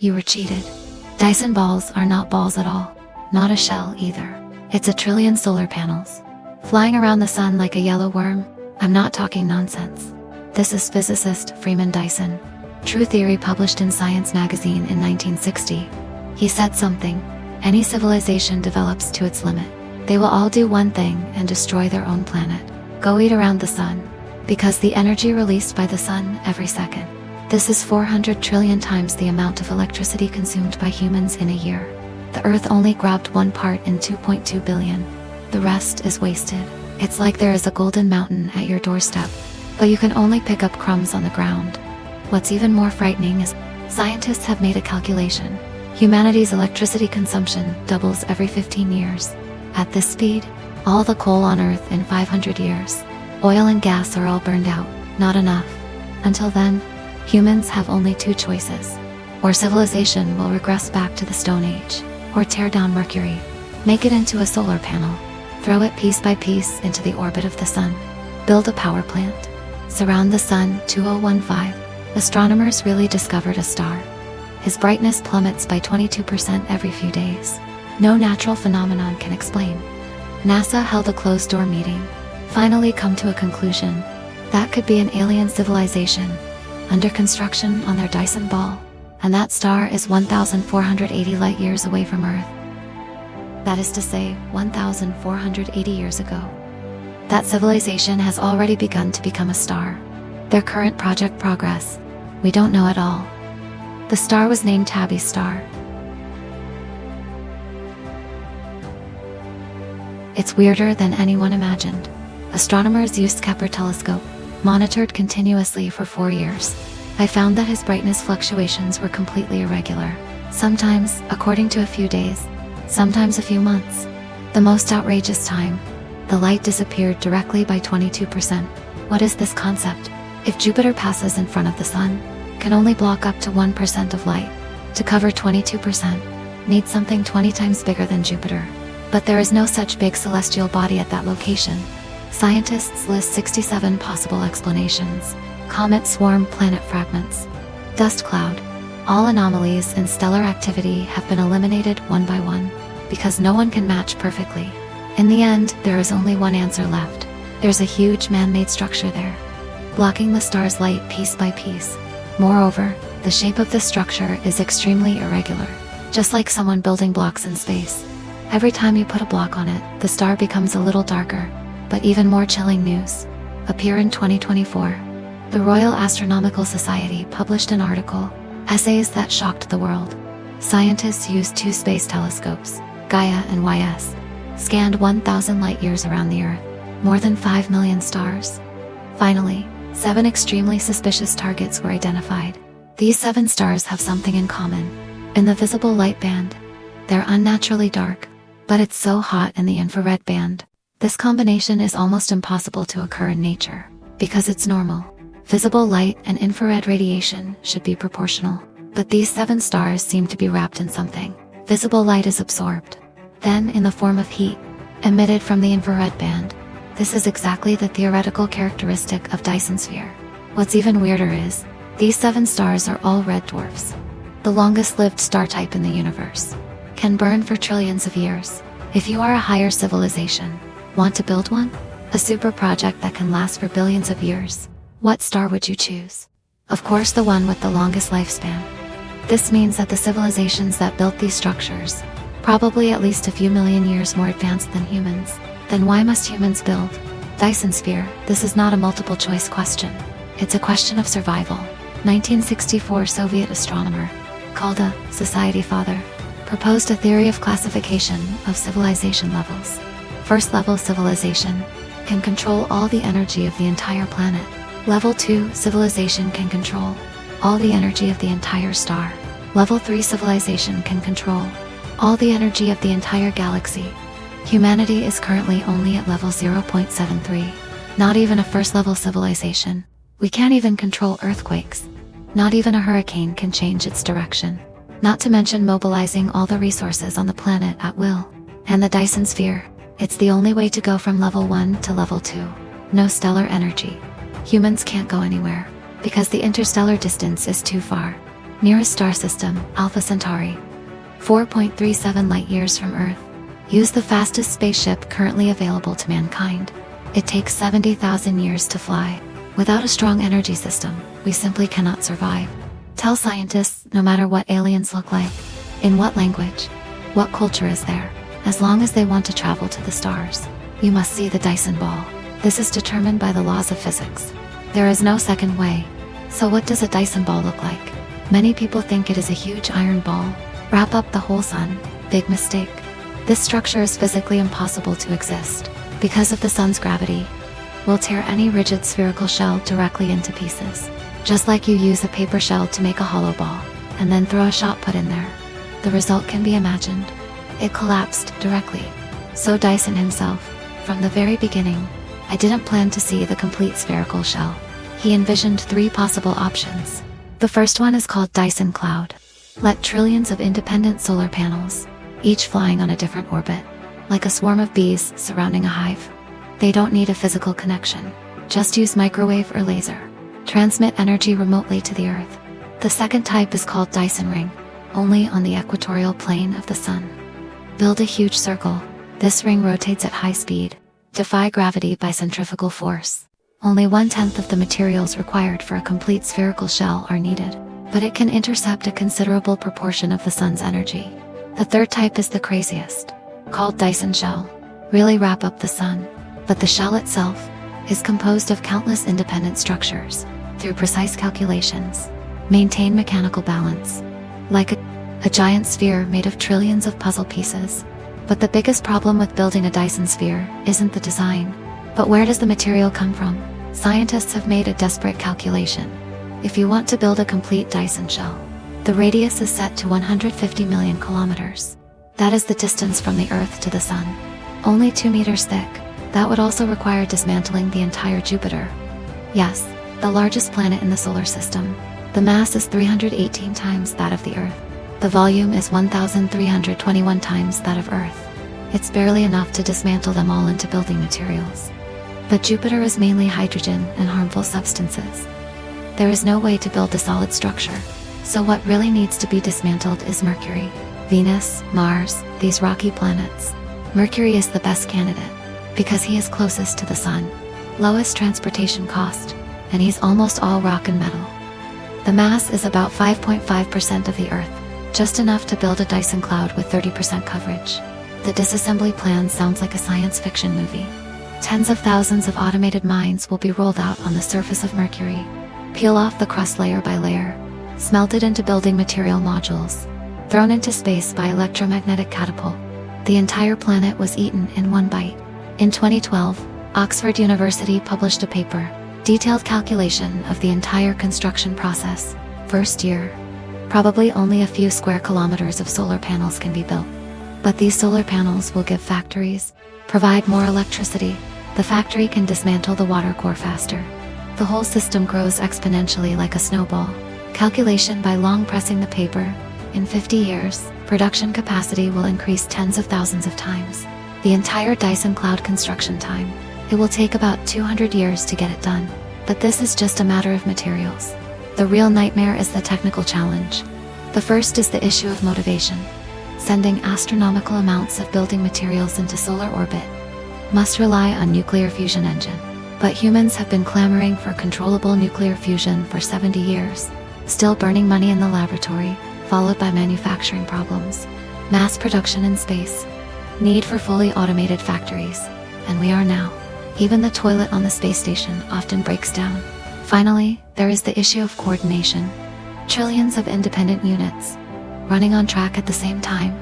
You were cheated. Dyson balls are not balls at all. Not a shell either. It's a trillion solar panels. Flying around the sun like a yellow worm. I'm not talking nonsense. This is physicist Freeman Dyson. True Theory published in Science magazine in 1960. He said something. Any civilization develops to its limit. They will all do one thing and destroy their own planet. Go eat around the sun. Because the energy released by the sun every second. This is 400 trillion times the amount of electricity consumed by humans in a year. The Earth only grabbed 1 part in 2.2 billion. The rest is wasted. It's like there is a golden mountain at your doorstep, but you can only pick up crumbs on the ground. What's even more frightening is, scientists have made a calculation. Humanity's electricity consumption doubles every 15 years. At this speed, all the coal on Earth in 500 years. Oil and gas are all burned out. Not enough. Until then, humans have only 2 choices. Or civilization will regress back to the Stone Age, or tear down Mercury, make it into a solar panel, throw it piece by piece into the orbit of the sun, build a power plant, surround the sun. 2015, astronomers really discovered a star. His brightness plummets by 22% every few days. No natural phenomenon can explain. NASA held a closed-door meeting, finally come to a conclusion. That could be an alien civilization, under construction on their Dyson ball, and that star is 1,480 light years away from Earth. That is to say, 1,480 years ago. That civilization has already begun to become a star. Their current project progress, we don't know at all. The star was named Tabby Star. It's weirder than anyone imagined. Astronomers used Kepler telescope, monitored continuously for 4 years. I found that his brightness fluctuations were completely irregular. Sometimes, according to a few days, sometimes a few months. The most outrageous time, the light disappeared directly by 22%. What is this concept? If Jupiter passes in front of the sun, can only block up to 1% of light. To cover 22%, needs something 20 times bigger than Jupiter. But there is no such big celestial body at that location. Scientists list 67 possible explanations. Comet swarm, planet fragments, dust cloud. All anomalies in stellar activity have been eliminated one by one, because no one can match perfectly. In the end, there is only one answer left. There's a huge man-made structure there, blocking the star's light piece by piece. Moreover, the shape of this structure is extremely irregular, just like someone building blocks in space. Every time you put a block on it, the star becomes a little darker. But even more chilling news. Appear in 2024. The Royal Astronomical Society published an article, Essays That Shocked the World. Scientists used 2 space telescopes, Gaia and YS, scanned 1,000 light years around the Earth, more than 5 million stars. Finally, 7 extremely suspicious targets were identified. These 7 stars have something in common. In the visible light band, they're unnaturally dark, but it's so hot in the infrared band. This combination is almost impossible to occur in nature, because it's normal. Visible light and infrared radiation should be proportional. But these 7 stars seem to be wrapped in something. Visible light is absorbed, then in the form of heat, emitted from the infrared band. This is exactly the theoretical characteristic of Dyson Sphere. What's even weirder is, these 7 stars are all red dwarfs. The longest-lived star type in the universe. Can burn for trillions of years. If you are a higher civilization, want to build one? A super project that can last for billions of years. What star would you choose? Of course the one with the longest lifespan. This means that the civilizations that built these structures, probably at least a few million years more advanced than humans. Then why must humans build Dyson Sphere? This is not a multiple choice question. It's a question of survival. 1964 Soviet astronomer, called a society father, proposed a theory of classification of civilization levels. First level civilization can control all the energy of the entire planet. Level 2 civilization can control all the energy of the entire star. Level 3 civilization can control all the energy of the entire galaxy. Humanity is currently only at level 0.73. Not even a first level civilization. We can't even control earthquakes. Not even a hurricane can change its direction. Not to mention mobilizing all the resources on the planet at will. And the Dyson Sphere, it's the only way to go from level 1 to level 2. No stellar energy. Humans can't go anywhere, because the interstellar distance is too far. Nearest star system, Alpha Centauri. 4.37 light-years from Earth. Use the fastest spaceship currently available to mankind. It takes 70,000 years to fly. Without a strong energy system, we simply cannot survive. Tell scientists, no matter what aliens look like, in what language, what culture is there, as long as they want to travel to the stars, you must see the Dyson ball. This is determined by the laws of physics. There is no second way. So what does a Dyson ball look like? Many people think it is a huge iron ball. Wrap up the whole sun. Big mistake. This structure is physically impossible to exist. Because of the sun's gravity, will tear any rigid spherical shell directly into pieces. Just like you use a paper shell to make a hollow ball, and then throw a shot put in there. The result can be imagined. It collapsed directly. So Dyson himself, from the very beginning, I didn't plan to see the complete spherical shell. He envisioned 3 possible options. The first one is called Dyson Cloud. Let trillions of independent solar panels, each flying on a different orbit, like a swarm of bees surrounding a hive. They don't need a physical connection. Just use microwave or laser. Transmit energy remotely to the Earth. The second type is called Dyson Ring, only on the equatorial plane of the Sun. Build a huge circle. This ring rotates at high speed. Defy gravity by centrifugal force. Only 1/10 of the materials required for a complete spherical shell are needed, but it can intercept a considerable proportion of the Sun's energy. The third type is the craziest, called Dyson Shell. Really wrap up the Sun, but the shell itself is composed of countless independent structures. Through precise calculations, maintain mechanical balance, like a giant sphere made of trillions of puzzle pieces. But the biggest problem with building a Dyson Sphere isn't the design, but where does the material come from? Scientists have made a desperate calculation. If you want to build a complete Dyson shell, the radius is set to 150 million kilometers. That is the distance from the Earth to the Sun. Only 2 meters thick. That would also require dismantling the entire Jupiter. Yes, the largest planet in the solar system. The mass is 318 times that of the Earth. The volume is 1,321 times that of Earth. It's barely enough to dismantle them all into building materials. But Jupiter is mainly hydrogen and harmful substances. There is no way to build a solid structure. So what really needs to be dismantled is Mercury, Venus, Mars, these rocky planets. Mercury is the best candidate, because he is closest to the Sun, lowest transportation cost, and he's almost all rock and metal. The mass is about 5.5% of the Earth, just enough to build a Dyson cloud with 30% coverage. The disassembly plan sounds like a science fiction movie. Tens of thousands of automated mines will be rolled out on the surface of Mercury, peel off the crust layer by layer, smelted into building material modules, thrown into space by electromagnetic catapult. The entire planet was eaten in one bite. In 2012, Oxford University published a paper, detailed calculation of the entire construction process. First year, probably only a few square kilometers of solar panels can be built. But these solar panels will give factories, provide more electricity. The factory can dismantle the water core faster. The whole system grows exponentially like a snowball. Calculation by long pressing the paper. In 50 years, production capacity will increase tens of thousands of times. The entire Dyson cloud construction time. It will take about 200 years to get it done. But this is just a matter of materials. The real nightmare is the technical challenge. The first is the issue of motivation. Sending astronomical amounts of building materials into solar orbit must rely on nuclear fusion engine. But humans have been clamoring for controllable nuclear fusion for 70 years. Still burning money in the laboratory, followed by manufacturing problems. Mass production in space. Need for fully automated factories. And we are now. Even the toilet on the space station often breaks down. Finally, there is the issue of coordination. Trillions of independent units, running on track at the same time,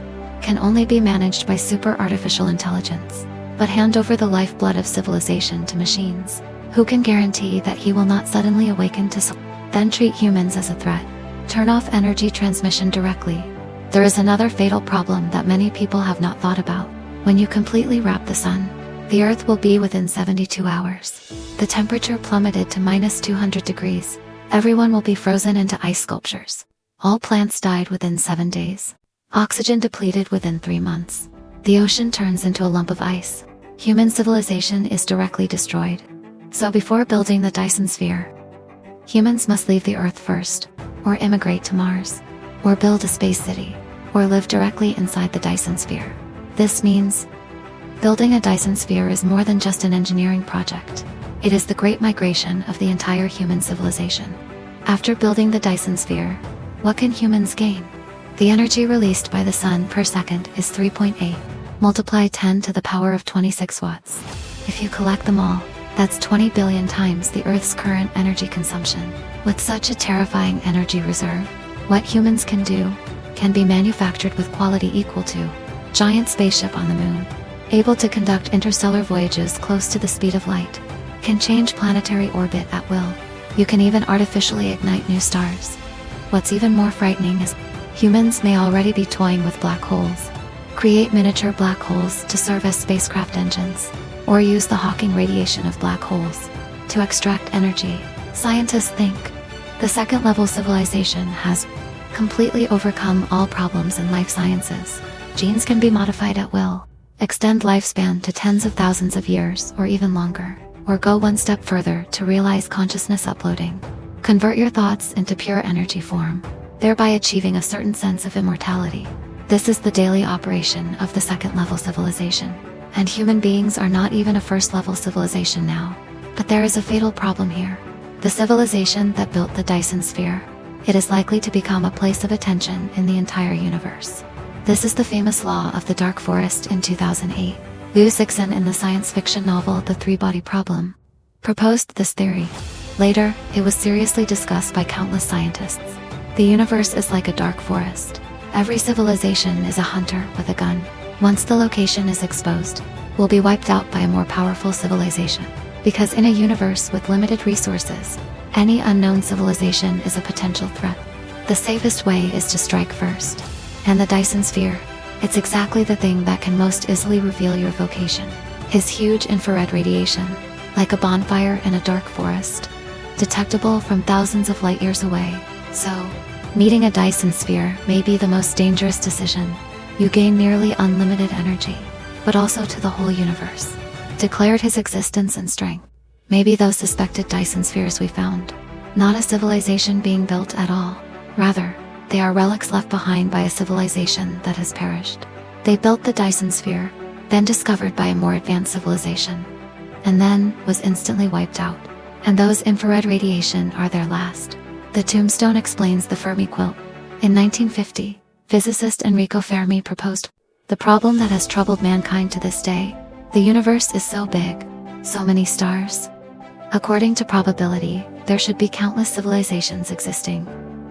can only be managed by super artificial intelligence. But hand over the lifeblood of civilization to machines. Who can guarantee that he will not suddenly awaken to then treat humans as a threat? Turn off energy transmission directly. There is another fatal problem that many people have not thought about. When you completely wrap the Sun, the Earth will be within 72 hours. The temperature plummeted to -200 degrees. Everyone will be frozen into ice sculptures. All plants died within 7 days. Oxygen depleted within 3 months. The ocean turns into a lump of ice. Human civilization is directly destroyed. So before building the Dyson Sphere, Humans must leave the Earth first, or immigrate to Mars, or build a space city, or live directly inside the Dyson Sphere. This means building a Dyson Sphere is more than just an engineering project. It is the great migration of the entire human civilization. After building the Dyson Sphere, what can humans gain? The energy released by the sun per second is 3.8. Multiply 10 to the power of 26 watts. If you collect them all, that's 20 billion times the Earth's current energy consumption. With such a terrifying energy reserve, what humans can do can be manufactured with quality equal to giant spaceship on the moon, able to conduct interstellar voyages close to the speed of light, can change planetary orbit at will. You can even artificially ignite new stars. What's even more frightening is humans may already be toying with black holes, create miniature black holes to serve as spacecraft engines, or use the Hawking radiation of black holes to extract energy. Scientists think the second-level civilization has completely overcome all problems in life sciences. Genes can be modified at will, extend lifespan to tens of thousands of years or even longer, or go one step further to realize consciousness uploading. Convert your thoughts into pure energy form, thereby achieving a certain sense of immortality. This is the daily operation of the second-level civilization. And human beings are not even a first-level civilization now. But there is a fatal problem here. The civilization that built the Dyson Sphere, it is likely to become a place of attention in the entire universe. This is the famous law of the dark forest in 2008. Lou Sixon in the science fiction novel The Three-Body Problem proposed this theory. Later, it was seriously discussed by countless scientists. The universe is like a dark forest. Every civilization is a hunter with a gun. Once the location is exposed, will be wiped out by a more powerful civilization. Because in a universe with limited resources, any unknown civilization is a potential threat. The safest way is to strike first. And the Dyson Sphere, it's exactly the thing that can most easily reveal your vocation. His huge infrared radiation, like a bonfire in a dark forest, detectable from thousands of light years away. So, meeting a Dyson Sphere may be the most dangerous decision. You gain nearly unlimited energy, but also to the whole universe. Declared his existence and strength. Maybe those suspected Dyson Spheres we found, not a civilization being built at all. Rather, they are relics left behind by a civilization that has perished. They built the Dyson Sphere, then discovered by a more advanced civilization, and then was instantly wiped out. And those infrared radiation are their last. The tombstone explains the Fermi quilt. In 1950, physicist Enrico Fermi proposed the problem that has troubled mankind to this day. The universe is so big, so many stars. According to probability, there should be countless civilizations existing.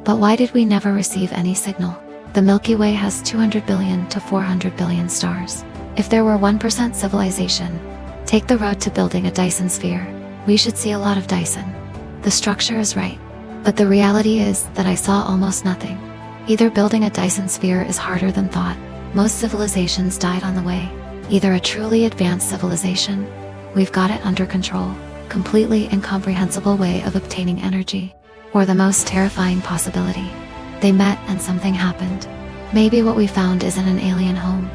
But why did we never receive any signal? The Milky Way has 200 billion to 400 billion stars. If there were 1% civilization, take the road to building a Dyson Sphere, we should see a lot of Dyson. The structure is right. But the reality is that I saw almost nothing. Either building a Dyson Sphere is harder than thought. Most civilizations died on the way. Either a truly advanced civilization, we've got it under control, completely incomprehensible way of obtaining energy, or the most terrifying possibility. They met and something happened. Maybe what we found isn't an alien home.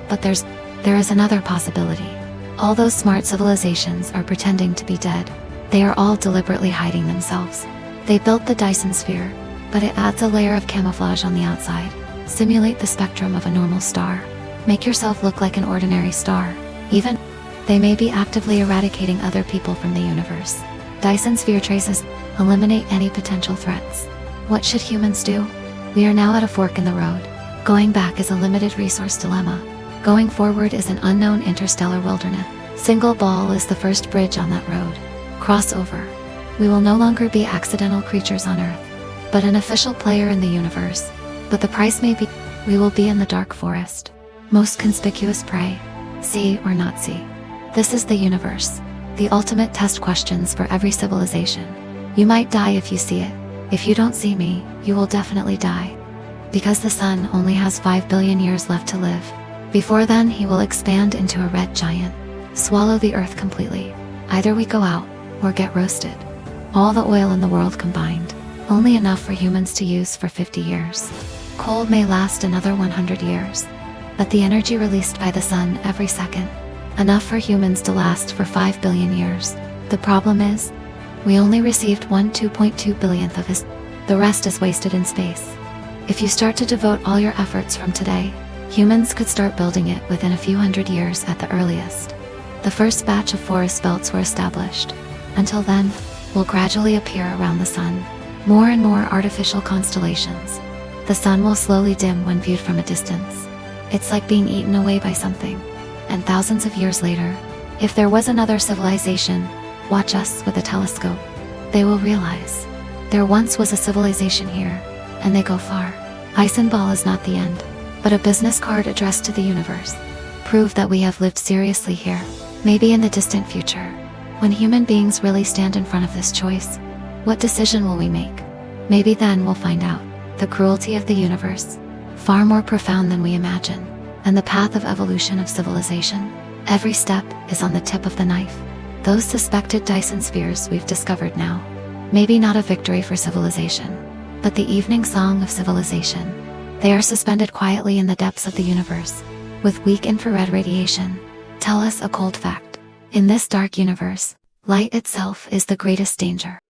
But there is another possibility. All those smart civilizations are pretending to be dead. They are all deliberately hiding themselves. They built the Dyson Sphere, but it adds a layer of camouflage on the outside. Simulate the spectrum of a normal star. Make yourself look like an ordinary star. Even, they may be actively eradicating other people from the universe. Dyson Sphere traces eliminate any potential threats. What should humans do? We are now at a fork in the road. Going back is a limited resource dilemma. Going forward is an unknown interstellar wilderness. Single ball is the first bridge on that road. Crossover. We will no longer be accidental creatures on Earth, but an official player in the universe. But the price may be, we will be in the dark forest. Most conspicuous prey. See or not see. This is the universe. The ultimate test questions for every civilization. You might die if you see it. If you don't see me, you will definitely die. Because the sun only has 5 billion years left to live. Before then he will expand into a red giant. Swallow the Earth completely. Either we go out, or get roasted. All the oil in the world combined. Only enough for humans to use for 50 years. Coal may last another 100 years. But the energy released by the sun every second, enough for humans to last for 5 billion years. The problem is, We only received 2.2 billionth of his. The rest is wasted in space. If you start to devote all your efforts from today, humans could start building it within a few hundred years at the earliest. The first batch of forest belts were established. Until then, will gradually appear around the sun. More and more artificial constellations. The sun will slowly dim when viewed from a distance. It's like being eaten away by something. And thousands of years later, if there was another civilization, watch us with a telescope. They will realize there once was a civilization here, and they go far. Dyson ball is not the end, but a business card addressed to the universe. Prove that we have lived seriously here. Maybe in the distant future, when human beings really stand in front of this choice, what decision will we make? Maybe then we'll find out the cruelty of the universe, far more profound than we imagine, and the path of evolution of civilization. Every step is on the tip of the knife. Those suspected Dyson spheres we've discovered now. Maybe not a victory for civilization, but the evening song of civilization. They are suspended quietly in the depths of the universe, with weak infrared radiation. Tell us a cold fact. In this dark universe, light itself is the greatest danger.